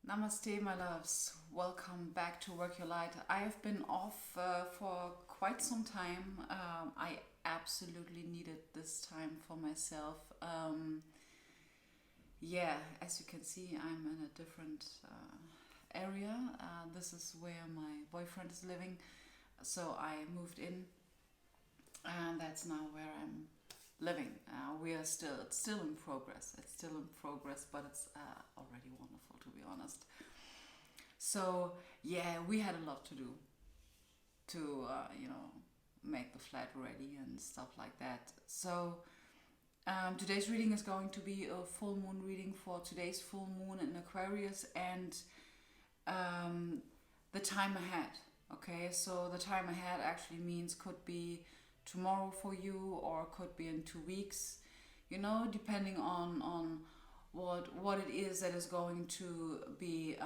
Namaste, my loves. Welcome back to Work Your Light. I have been off for quite some time. I absolutely needed this time for myself. Yeah, as you can see, I'm in a different area. This is where my boyfriend is living. So I moved in, and that's now where I'm living. We are it's still in progress. It's still in progress, but it's already wonderful, to be honest. So yeah, we had a lot to do to make the flat ready and stuff like that. So today's reading is going to be a full moon reading for today's full moon in Aquarius and the time ahead. Okay, so the time ahead actually means could be tomorrow for you or could be in 2 weeks. Depending on what it is that is going to be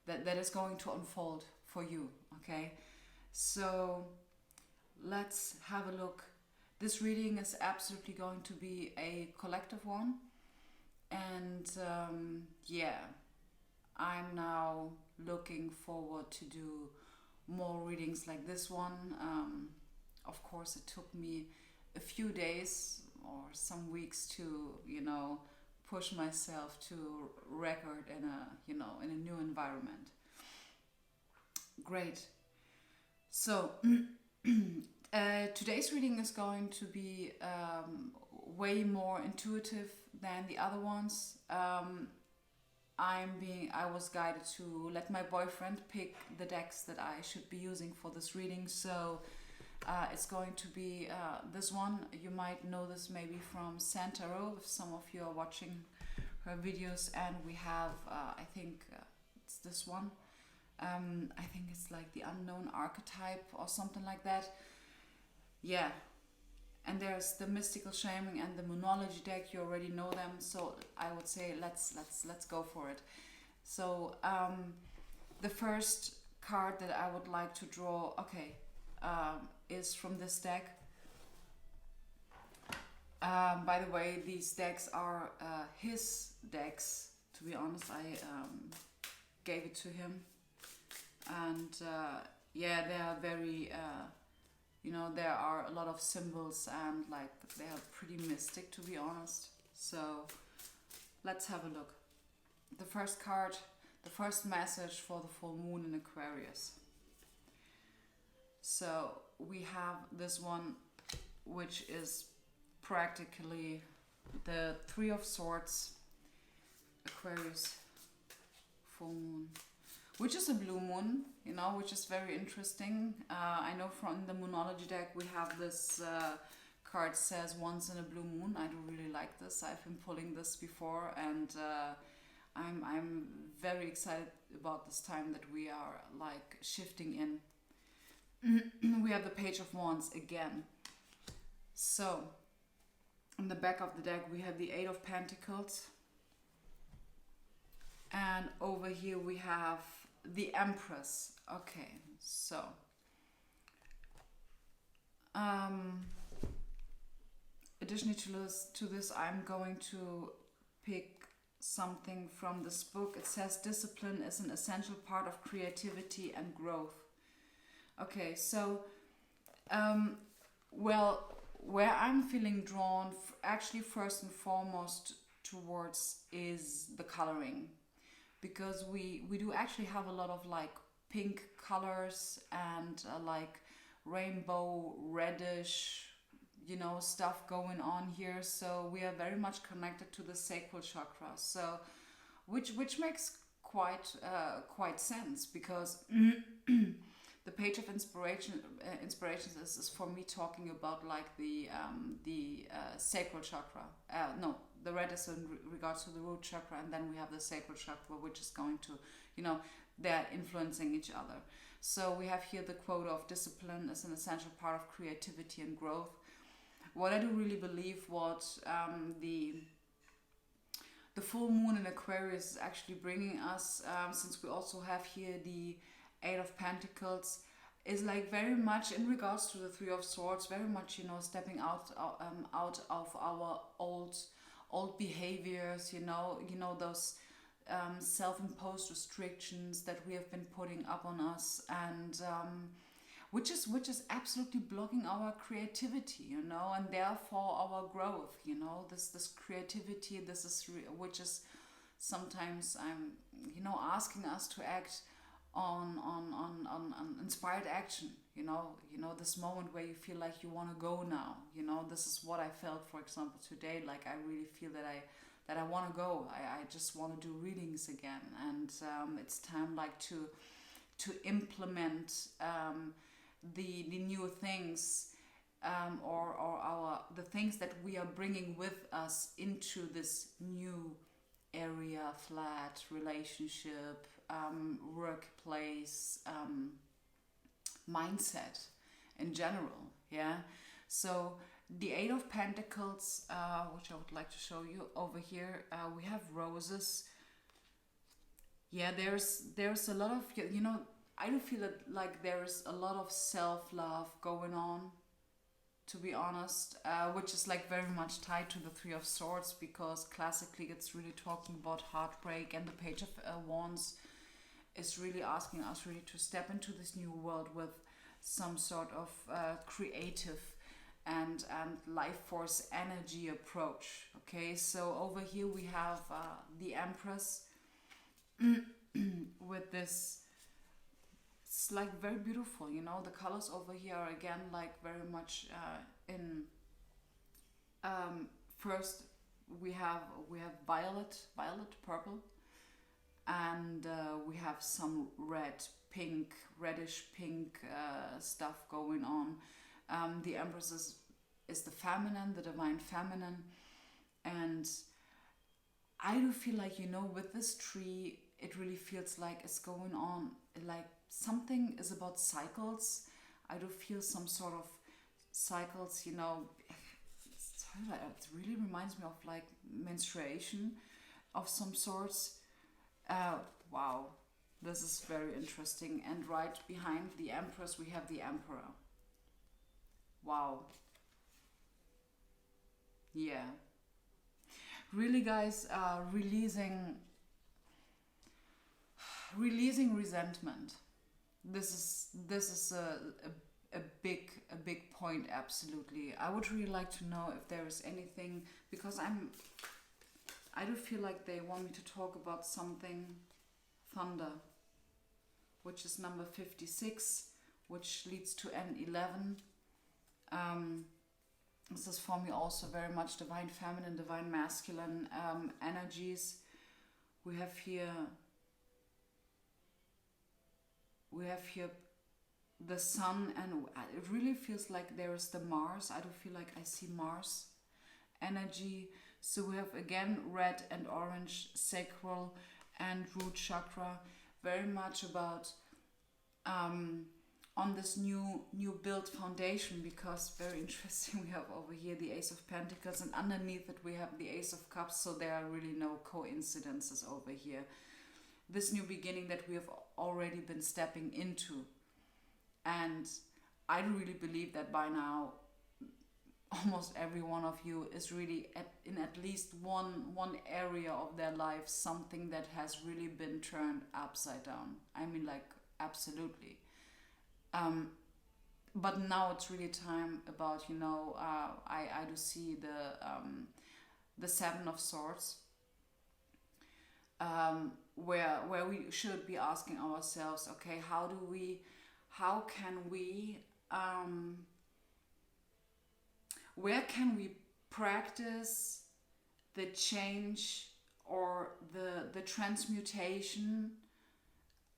that is going to unfold for you. Okay, so let's have a look. This reading is absolutely going to be a collective one, and yeah, I'm now looking forward to do more readings like this one. Of course, it took me a few days or some weeks to push myself to record in a new environment. Great. So today's reading is going to be way more intuitive than the other ones. I was guided to let my boyfriend pick the decks that I should be using for this reading. So it's going to be this one. You might know this maybe from Santaro if some of you are watching her videos. And we have, I think it's this one. I think it's like the unknown archetype or something like that. Yeah. And there's the mystical shaming and the moonology deck. You already know them, so I would say let's go for it. So the first card that I would like to draw, is from this deck. By the way, these decks are his decks. To be honest, I gave it to him, and yeah, they are very. There are a lot of symbols and like they are pretty mystic, to be honest. So let's have a look. The first card, the first message for the full moon in Aquarius. So we have this one, which is practically the Three of Swords, Aquarius full moon, which is a blue moon, which is very interesting. I know from the moonology deck we have this card says once in a blue moon. I do really like this. I've been pulling this before, and I'm very excited about this time that we are like shifting in. We have the Page of Wands again. So in the back of the deck we have the Eight of Pentacles, and over here we have the Empress. Okay, so additionally to this, I'm going to pick something from this book. It says discipline is an essential part of creativity and growth. Okay, so where I'm feeling drawn actually first and foremost towards is the coloring, because we do actually have a lot of like pink colors and like rainbow reddish stuff going on here. So we are very much connected to the sacral chakra, so which makes quite sense, because the Page of inspirations is for me talking about like the sacral chakra. No, the red is in regards to the root chakra, and then we have the sacral chakra, which is going to, they're influencing each other. So we have here the quote of discipline is an essential part of creativity and growth. What I do really believe, what the full moon in Aquarius is actually bringing us, since we also have here the Eight of Pentacles, is like very much in regards to the Three of Swords, very much stepping out of our old behaviors, those self-imposed restrictions that we have been putting up on us, and which is absolutely blocking our creativity, you know, and therefore our growth, you know, this creativity, this is which is sometimes you know, asking us to act on inspired action, you know, this moment where you feel like you want to go now, you know. This is what I felt, for example, today. Like, I really feel that I want to go. I just want to do readings again, and it's time, like, to implement the new things, or the things that we are bringing with us into this new area, flat, relationship, workplace, mindset in general. Yeah. So the Eight of Pentacles, which I would like to show you over here, we have roses. Yeah, there's a lot of, you know, I do feel that, like, there's a lot of self-love going on, to be honest, which is, like, very much tied to the Three of Swords, because classically it's really talking about heartbreak, and the Page of Wands is really asking us really to step into this new world with some sort of creative and life force energy approach. Okay, so over here we have the Empress with this. It's, like, very beautiful, you know. The colors over here are again, like, very much in first we have violet, purple, and we have some red, pink, reddish pink stuff going on. The Empress is the feminine, the divine feminine, and I do feel like, you know, with this tree, it really feels like it's going on, like, something is about cycles. I do feel some sort of cycles, you know. It really reminds me of, like, menstruation of some sorts. Wow, this is very interesting. And right behind the Empress we have the Emperor. Wow. Yeah. Really, guys, releasing resentment. This is a big point. Absolutely. I would really like to know if there is anything, because I do feel like they want me to talk about something. Thunder, which is number 56, which leads to N11. This is for me also very much divine feminine, divine masculine energies. We have here the sun, and it really feels like there is the Mars. I do feel like I see Mars energy. So we have again red and orange, sacral and root chakra, very much about on this new built foundation, because very interesting, we have over here the Ace of Pentacles, and underneath it we have the Ace of Cups. So there are really no coincidences over here. This new beginning that we have already been stepping into, and I do really believe that by now almost every one of you is really in at least one area of their life, something that has really been turned upside down. I mean, like, absolutely. But now it's really time about, you know, I do see the Seven of Swords, where we should be asking ourselves, okay, how can we where can we practice the change or the transmutation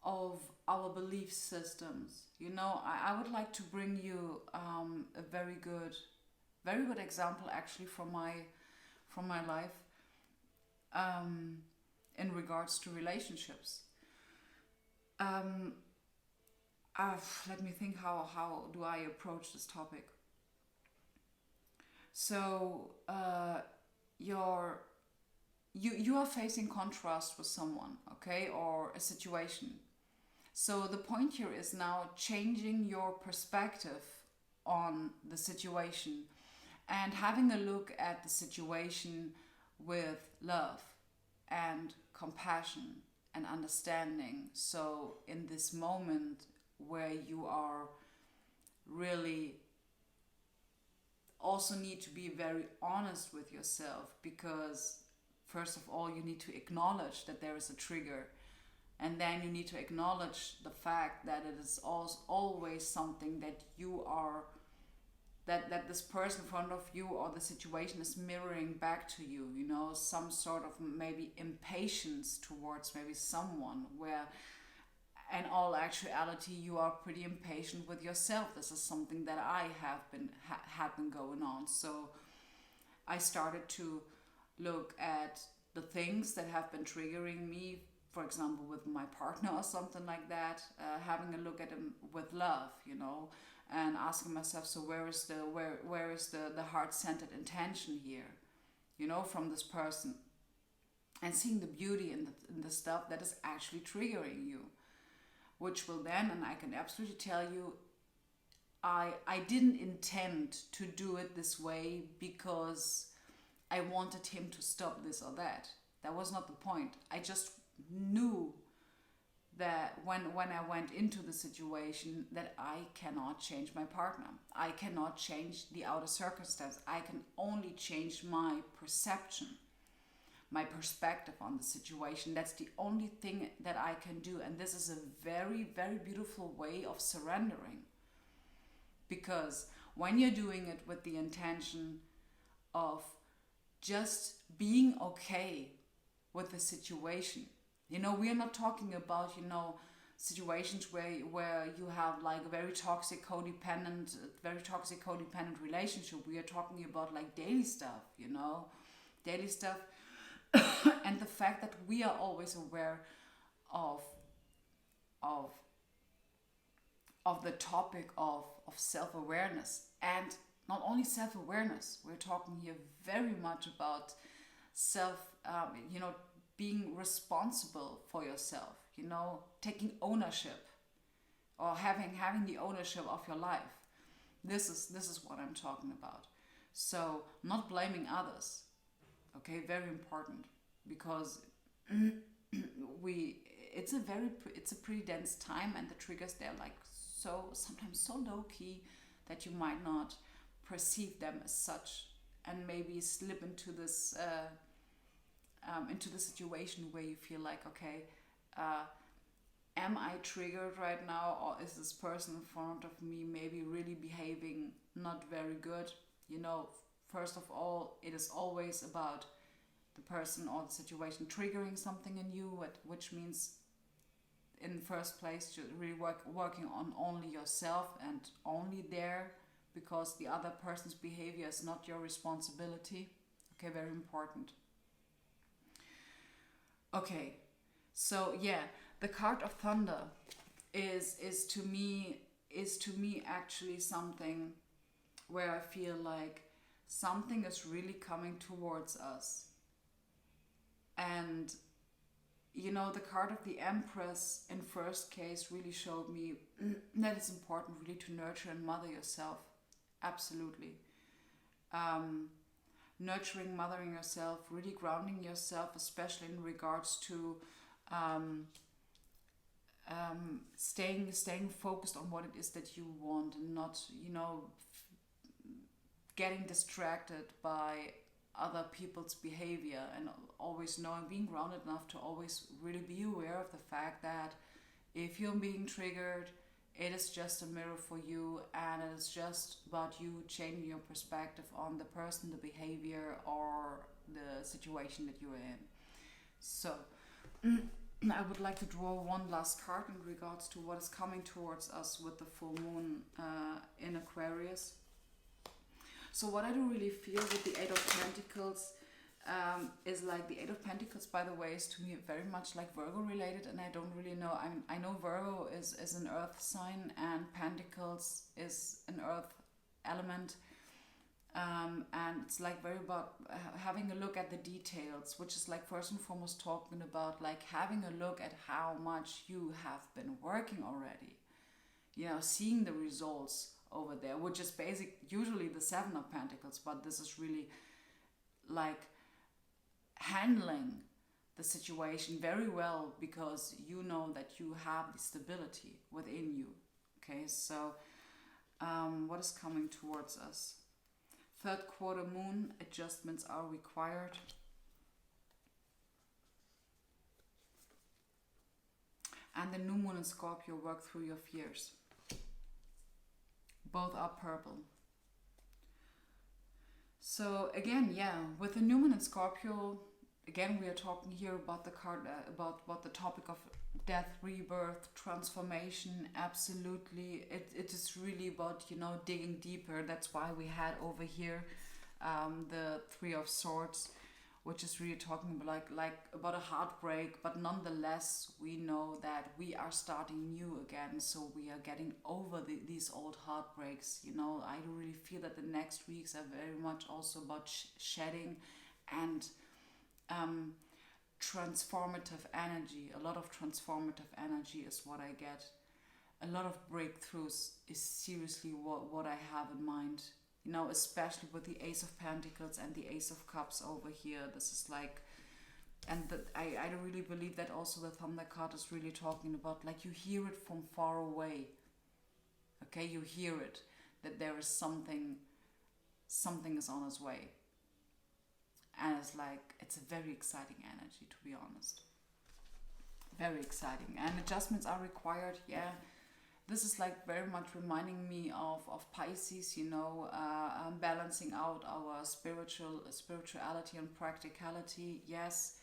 of our belief systems? You know, I would like to bring you a very good example, actually, from my life, in regards to relationships. Let me think, how do I approach this topic? So you are facing contrast with someone, okay, or a situation. So the point here is now changing your perspective on the situation and having a look at the situation with love and compassion and understanding. So in this moment where you are really also need to be very honest with yourself, because first of all you need to acknowledge that there is a trigger, and then you need to acknowledge the fact that it is always something that you are, that this person in front of you or the situation is mirroring back to you, you know, some sort of maybe impatience towards maybe someone, where in all actuality you are pretty impatient with yourself. This is something that I have been had been going on. So I started to look at the things that have been triggering me, for example with my partner or something like that, having a look at him with love, you know, and asking myself, so where is the heart-centered intention here, you know, from this person, and seeing the beauty in the stuff that is actually triggering you, which will then, and I can absolutely tell you, I didn't intend to do it this way because I wanted him to stop this or that. That was not the point. I just knew that when I went into the situation, that I cannot change my partner. I cannot change the outer circumstance. I can only change my perception, my perspective on the situation. That's the only thing that I can do. And this is a very, very beautiful way of surrendering. Because when you're doing it with the intention of just being okay with the situation, you know, we are not talking about, you know, situations where you have like a very toxic codependent relationship. We are talking about like daily stuff, you know, daily stuff. And the fact that we are always aware of the topic of self-awareness, and not only self-awareness, we're talking here very much about you know, being responsible for yourself, you know, taking ownership, or having the ownership of your life. This is what I'm talking about. So not blaming others, okay, very important, because it's a pretty dense time, and the triggers, they're like sometimes so low key that you might not perceive them as such, and maybe slip into this into the situation where you feel like, okay, am I triggered right now, or is this person in front of me maybe really behaving not very good? You know, first of all, it is always about the person or the situation triggering something in you, which means in the first place you're really working on only yourself and only there, because the other person's behavior is not your responsibility. Okay, very important. Okay, so yeah, the card of thunder is to me actually something where I feel like something is really coming towards us. And you know, the card of the Empress in first case really showed me that it's important really to nurture and mother yourself. Absolutely. Nurturing, mothering yourself, really grounding yourself, especially in regards to staying focused on what it is that you want, and not, you know, getting distracted by other people's behavior, and always knowing, being grounded enough to always really be aware of the fact that if you're being triggered, it is just a mirror for you, and it is just about you changing your perspective on the person, the behavior, or the situation that you're in. So I would like to draw one last card in regards to what is coming towards us with the full moon in Aquarius. So what I do really feel with the Eight of Pentacles is like, the Eight of Pentacles, by the way, is to me very much like Virgo related, and I don't really know. I know Virgo is an earth sign, and Pentacles is an earth element, and it's like very about having a look at the details, which is like first and foremost talking about like having a look at how much you have been working already, you know, seeing the results over there, which is usually the Seven of Pentacles, but this is really like handling the situation very well, because you know that you have the stability within you. Okay, so what is coming towards us? Third quarter moon, adjustments are required. And the new moon in Scorpio, work through your fears. Both are purple. So again, yeah, with the new moon in Scorpio, again, we are talking here about the card, about the topic of death, rebirth, transformation. Absolutely, it is really about, you know, digging deeper. That's why we had over here the Three of Swords, which is really talking about like about a heartbreak, but nonetheless we know that we are starting new again. So we are getting over these old heartbreaks. You know, I really feel that the next weeks are very much also about shedding and transformative energy. A lot of transformative energy is what I get. A lot of breakthroughs is seriously what I have in mind. You know, especially with the Ace of Pentacles and the Ace of Cups over here. This is like, and I really believe that also the Thunder card is really talking about, like, you hear it from far away. Okay, you hear it, that there is something is on its way. And it's like, it's a very exciting energy, to be honest. Very exciting. And adjustments are required, yeah. This is like very much reminding me of Pisces, you know, balancing out our spirituality and practicality, yes.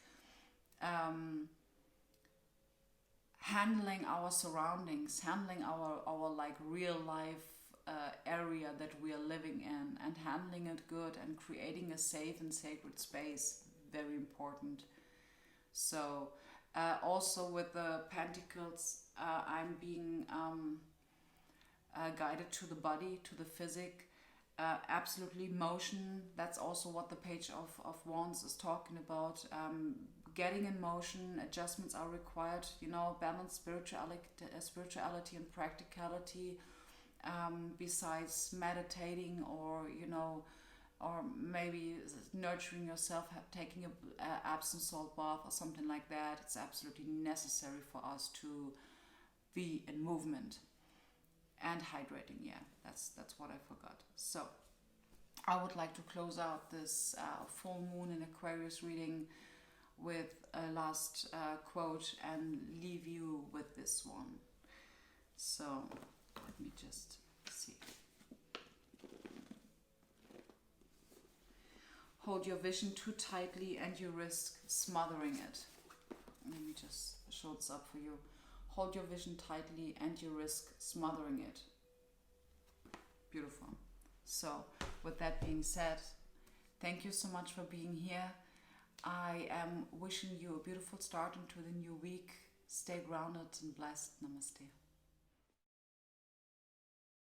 Handling our surroundings, handling our like real life area that we are living in, and handling it good and creating a safe and sacred space, very important. So also with the Pentacles, I'm being guided to the body, to the physic. Absolutely motion, that's also what the Page of Wands is talking about. Getting in motion, adjustments are required, you know, balance spirituality and practicality, besides meditating, or, you know, or maybe nurturing yourself, taking a Epsom salt bath or something like that. It's absolutely necessary for us to be in movement. And hydrating, yeah, that's what I forgot. So I would like to close out this full moon in Aquarius reading with a last quote and leave you with this one. So let me just see. Hold your vision too tightly and you risk smothering it. Let me just show this up for you. Hold your vision tightly and you risk smothering it. Beautiful. So with that being said, thank you so much for being here. I am wishing you a beautiful start into the new week. Stay grounded and blessed. Namaste.